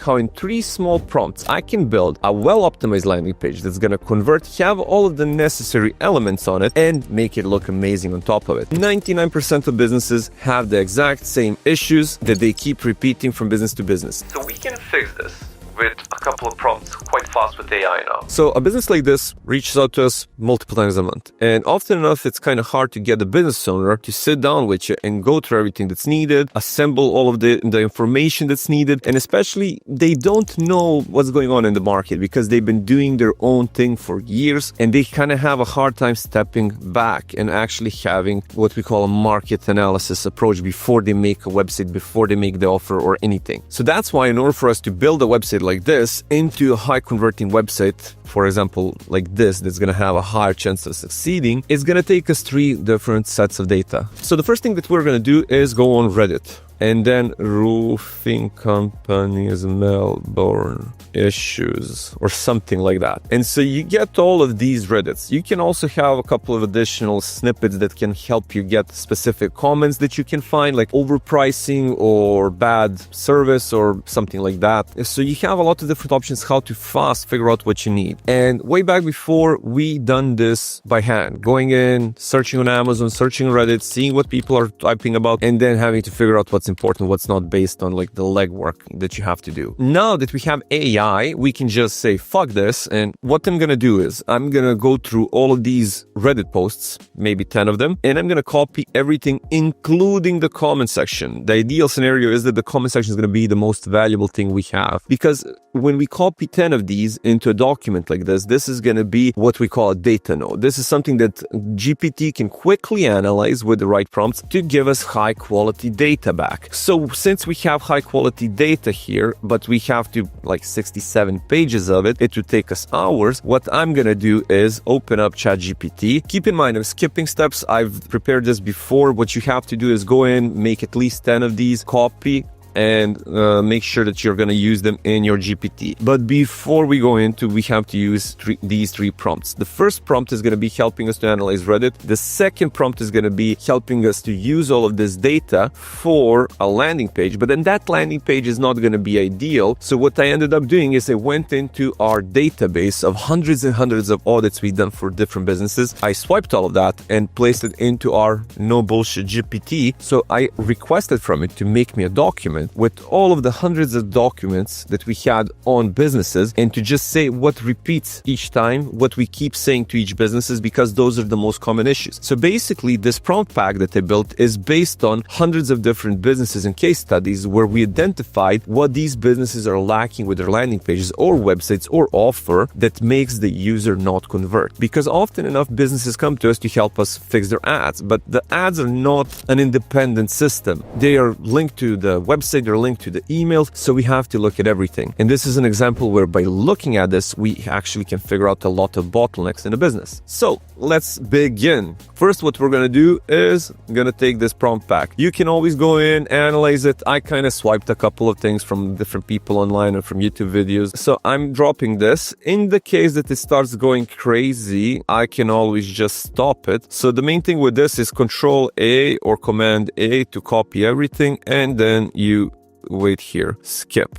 how in 3 small prompts I can build a well-optimized landing page that's going to convert, have all of the necessary elements on it, and make it look amazing on top of it. 99% of businesses have the exact same issues that they keep repeating from business to business. So we can fix this with a couple of prompts quite fast with AI now. So a business like this reaches out to us multiple times a month. And often enough, it's kind of hard to get the business owner to sit down with you and go through everything that's needed, assemble all of the information that's needed. And especially, they don't know what's going on in the market because they've been doing their own thing for years. And they kind of have a hard time stepping back and actually having what we call a market analysis approach before they make a website, before they make the offer or anything. So that's why in order for us to build a website like this into a high converting website, for example, like this, that's going to have a higher chance of succeeding, it's going to take us 3 different sets of data. So the first thing that we're going to do is go on Reddit and then roofing companies Melbourne issues or something like that. And so you get all of these Reddits. You can also have a couple of additional snippets that can help you get specific comments that you can find, like overpricing or bad service or something like that. So you have a lot of different options how to fast figure out what you need. And way back before, we done this by hand, going in, searching on Amazon, searching on Reddit, seeing what people are typing about, and then having to figure out what's important, what's not, based on like the legwork that you have to do. Now that we have AI, we can just say, fuck this. And what I'm going to do is I'm going to go through all of these Reddit posts, maybe 10 of them, and I'm going to copy everything, including the comment section. The ideal scenario is that the comment section is going to be the most valuable thing we have, because when we copy 10 of these into a document like this is going to be what we call a data node. This is something that GPT can quickly analyze with the right prompts to give us high quality data back. So since we have high quality data here, but we have to like 67 pages of it, it would take us hours. What I'm going to do is open up ChatGPT. Keep in mind, I'm skipping steps. I've prepared this before. What you have to do is go in, make at least 10 of these, copy, and make sure that you're going to use them in your GPT. But before we go into, we have to use these 3 prompts. The first prompt is going to be helping us to analyze Reddit. The second prompt is going to be helping us to use all of this data for a landing page. But then that landing page is not going to be ideal. So what I ended up doing is I went into our database of hundreds and hundreds of audits we've done for different businesses. I swiped all of that and placed it into our no bullshit GPT. So I requested from it to make me a document with all of the hundreds of documents that we had on businesses, and to just say what repeats each time, what we keep saying to each businesses, because those are the most common issues. So basically, this prompt pack that I built is based on hundreds of different businesses and case studies where we identified what these businesses are lacking with their landing pages or websites or offer that makes the user not convert. Because often enough, businesses come to us to help us fix their ads, but the ads are not an independent system. They are linked to the website, they're linked to the emails, so we have to look at everything. And this is an example where by looking at this, we actually can figure out a lot of bottlenecks in a business. So let's begin. First, what we're going to do is I'm going to take this prompt pack. You can always go in, analyze it. I kind of swiped a couple of things from different people online and from YouTube videos. So I'm dropping this. In the case that it starts going crazy, I can always just stop it. So the main thing with this is Control A or Command A to copy everything, and then you wait here, skip,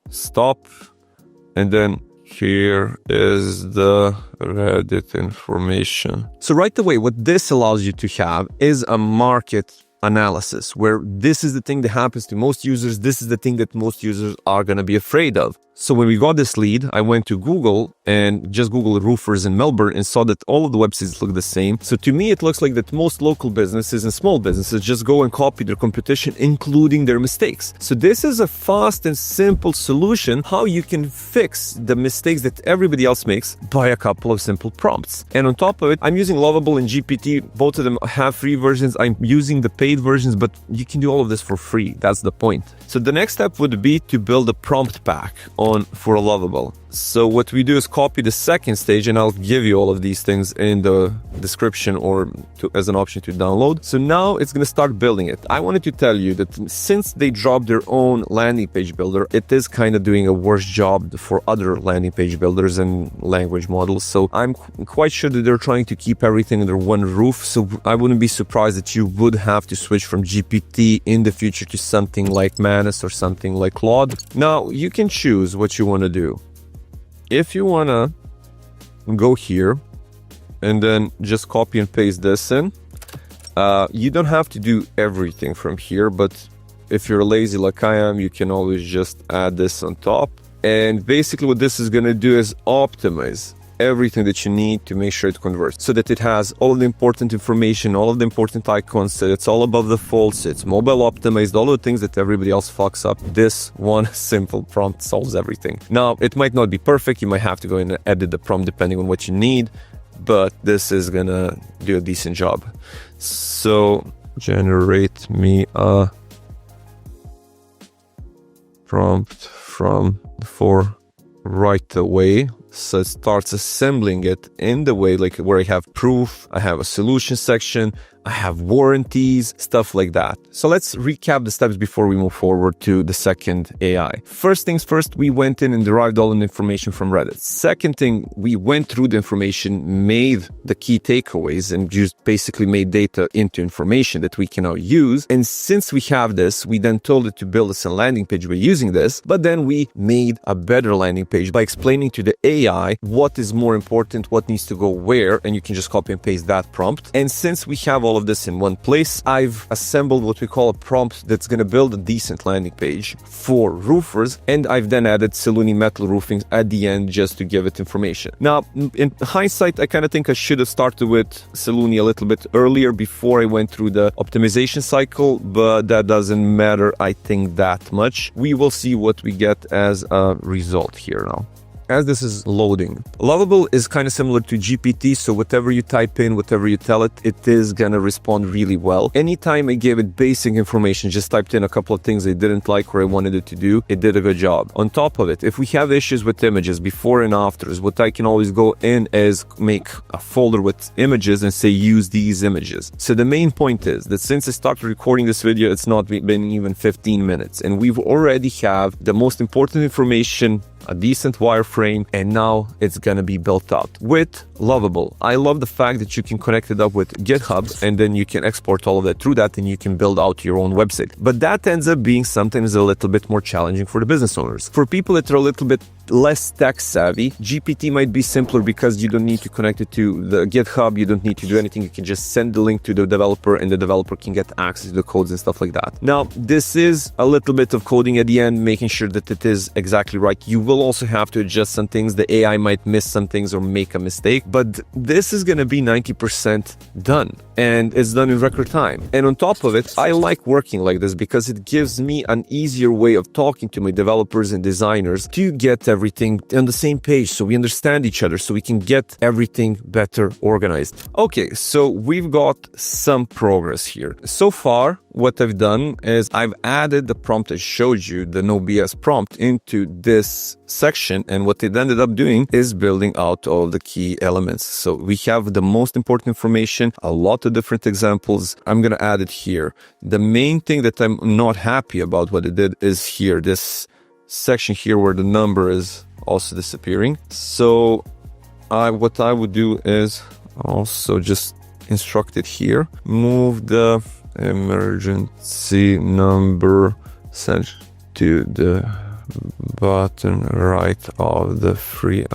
stop, and then here is the Reddit information. So right away, what this allows you to have is a market analysis, where this is the thing that happens to most users. This is the thing that most users are going to be afraid of. So when we got this lead, I went to Google and just Googled roofers in Melbourne and saw that all of the websites look the same. So to me, it looks like that most local businesses and small businesses just go and copy their competition, including their mistakes. So this is a fast and simple solution how you can fix the mistakes that everybody else makes by a couple of simple prompts. And on top of it, I'm using Lovable and GPT. Both of them have free versions. I'm using the paid versions, but you can do all of this for free. That's the point. So the next step would be to build a prompt pack for Lovable. So what we do is copy the second stage, and I'll give you all of these things in the description or as an option to download. So now it's going to start building it. I wanted to tell you that since they dropped their own landing page builder, it is kind of doing a worse job for other landing page builders and language models. So I'm quite sure that they're trying to keep everything under one roof. So I wouldn't be surprised that you would have to switch from GPT in the future to something like Manus or something like Claude. Now you can choose what you want to do. If you want to go here and then just copy and paste this in, you don't have to do everything from here, but if you're lazy like I am, you can always just add this on top. And basically what this is going to do is optimize everything that you need to make sure it converts, so that it has all of the important information, all of the important icons, so it's all above the fold, so it's mobile optimized, all the things that everybody else fucks up. This one simple prompt solves everything. Now, it might not be perfect. You might have to go in and edit the prompt depending on what you need, but this is gonna do a decent job. So generate me a prompt for right away. So it starts assembling it in the way like where I have proof, I have a solution section, I have warranties, stuff like that. So let's recap the steps before we move forward to the second AI. First things first, we went in and derived all the information from Reddit. Second thing, we went through the information, made the key takeaways, and just basically made data into information that we can now use. And since we have this, we then told it to build us a landing page by using this, but then we made a better landing page by explaining to the AI what is more important, what needs to go where, and you can just copy and paste that prompt. And since we have all of this in one place, I've assembled what we call a prompt that's going to build a decent landing page for roofers, and I've then added Saluni metal roofing at the end just to give it information. Now, in hindsight, I kind of think I should have started with Saluni a little bit earlier before I went through the optimization cycle, but that doesn't matter, I think, that much. We will see what we get as a result here now. As this is loading, Lovable is kind of similar to GPT, so whatever you type in, whatever you tell it, it is gonna respond really well. Anytime I gave it basic information, just typed in a couple of things I didn't like or I wanted it to do, it did a good job. On top of it, if we have issues with images before and afters, what I can always go in is make a folder with images and say use these images. So the main point is that since I started recording this video, it's not been even 15 minutes, and we've already have the most important information, a decent wireframe, and now it's gonna be built out with Lovable. I love the fact that you can connect it up with GitHub, and then you can export all of that through that, and you can build out your own website. But that ends up being sometimes a little bit more challenging for the business owners. For people that are a little bit less tech savvy, GPT might be simpler because you don't need to connect it to the GitHub, you don't need to do anything, you can just send the link to the developer and the developer can get access to the codes and stuff like that. Now, this is a little bit of coding at the end, making sure that it is exactly right. You will also have to adjust some things, the AI might miss some things or make a mistake, but this is going to be 90% done, and it's done in record time. And on top of it, I like working like this because it gives me an easier way of talking to my developers and designers to get everything on the same page, so we understand each other, so we can get everything better organized. Okay, so we've got some progress here. So far, what I've done is I've added the prompt I showed you, the no BS prompt, into this section, and what it ended up doing is building out all the key elements. So we have the most important information, a lot of different examples. I'm gonna add it here. The main thing that I'm not happy about what it did is here, this section here where the number is also disappearing. So what I would do is also just instruct it here, move the emergency number sent to the bottom right of the free.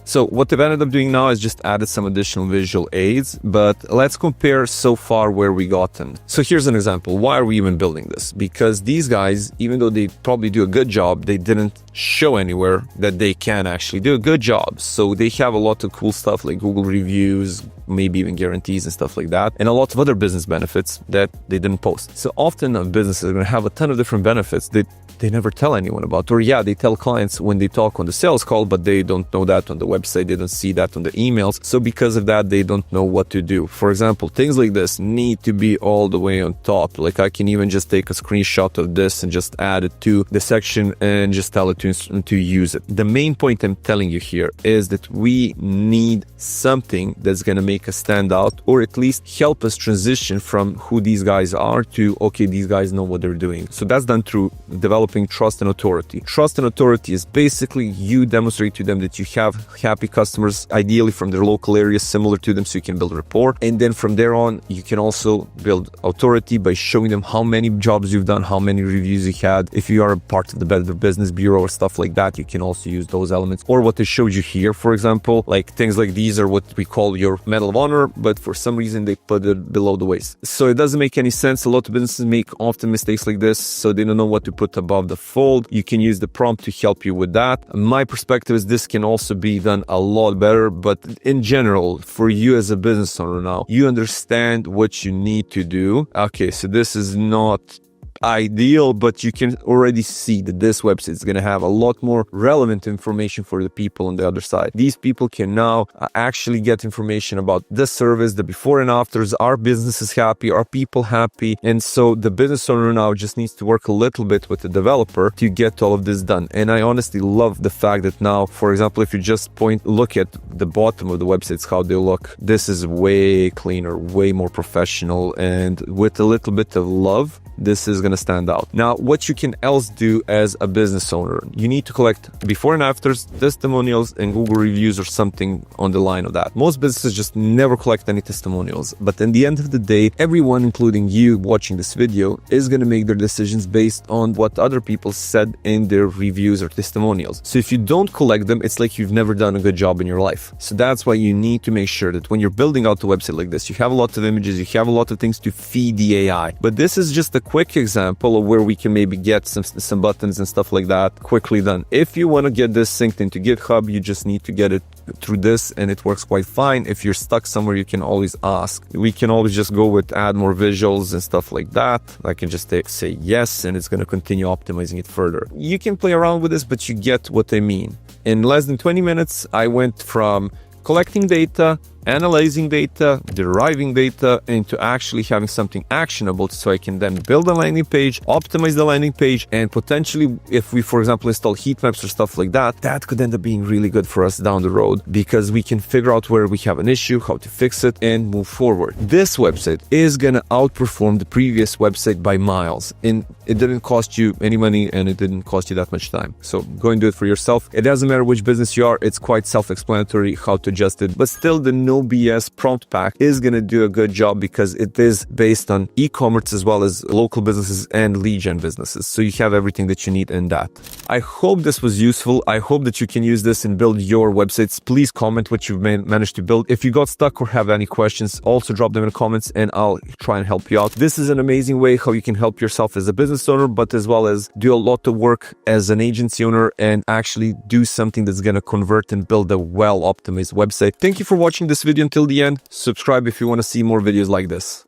So what I've ended up doing now is just added some additional visual aids, but let's compare so far where we gotten. So here's an example. Why are we even building this? Because these guys, even though they probably do a good job, they didn't show anywhere that they can actually do a good job. So they have a lot of cool stuff like Google reviews, maybe even guarantees and stuff like that, and a lot of other business benefits that they didn't post. So often a business is going to have a ton of different benefits that they never tell anyone about. Or yeah, they tell clients when they talk on the sales call, but they don't know that on the website. They don't see that on the emails. So because of that, they don't know what to do. For example, things like this need to be all the way on top. Like I can even just take a screenshot of this and just add it to the section and just tell it to use it. The main point I'm telling you here is that we need something that's going to make us stand out, or at least help us transition from who these guys are to, okay, these guys know what they're doing. So that's done through developing trust and authority. Trust and authority is basically you demonstrate to them that you have happy customers, ideally from their local areas similar to them, so you can build rapport. And then from there on, you can also build authority by showing them how many jobs you've done, how many reviews you had. If you are a part of the Better Business Bureau or stuff like that, you can also use those elements. Or what they showed you here, for example, like things like these are what we call your Medal of Honor, but for some reason they put it below the waist. So it doesn't make any sense. A lot of businesses make often mistakes like this, so they don't know what to put above the fold. You can use the prompt to help you with that. My perspective is this can also be done a lot better, but in general, for you as a business owner now, you understand what you need to do. Okay, so this is not ideal, but you can already see that this website is going to have a lot more relevant information for the people on the other side. These people can now actually get information about the service, the before and afters. Are businesses happy? Are people happy? And so the business owner now just needs to work a little bit with the developer to get all of this done. And I honestly love the fact that now, for example, if you just look at the bottom of the websites, how they look, this is way cleaner, way more professional, and with a little bit of love, this is going to stand out. Now, what you can else do as a business owner, you need to collect before and afters, testimonials, and Google reviews or something on the line of that. Most businesses just never collect any testimonials. But in the end of the day, everyone, including you watching this video, is going to make their decisions based on what other people said in their reviews or testimonials. So if you don't collect them, it's like you've never done a good job in your life. So that's why you need to make sure that when you're building out a website like this, you have a lot of images, you have a lot of things to feed the AI. But this is just a quick example of where we can maybe get some buttons and stuff like that quickly done. If you want to get this synced into GitHub, you just need to get it through this, and it works quite fine. If you're stuck somewhere, you can always ask. We can always just go with add more visuals and stuff like that. I can just say yes, and it's going to continue optimizing it further. You can play around with this, but you get what I mean. In less than 20 minutes, I went from collecting data, analyzing data, deriving data, into actually having something actionable so I can then build a landing page, optimize the landing page, and potentially, if we, for example, install Heatmaps or stuff like that, that could end up being really good for us down the road because we can figure out where we have an issue, how to fix it, and move forward. This website is going to outperform the previous website by miles, and it didn't cost you any money and it didn't cost you that much time. So go and do it for yourself. It doesn't matter which business you are, it's quite self-explanatory how to adjust it, but still the no BS prompt pack is going to do a good job because it is based on e-commerce as well as local businesses and lead gen businesses. So you have everything that you need in that. I hope this was useful. I hope that you can use this and build your websites. Please comment what you've managed to build. If you got stuck or have any questions, also drop them in the comments and I'll try and help you out. This is an amazing way how you can help yourself as a business owner, but as well as do a lot of work as an agency owner and actually do something that's going to convert and build a well-optimized website. Thank you for watching this video until the end. Subscribe if you want to see more videos like this.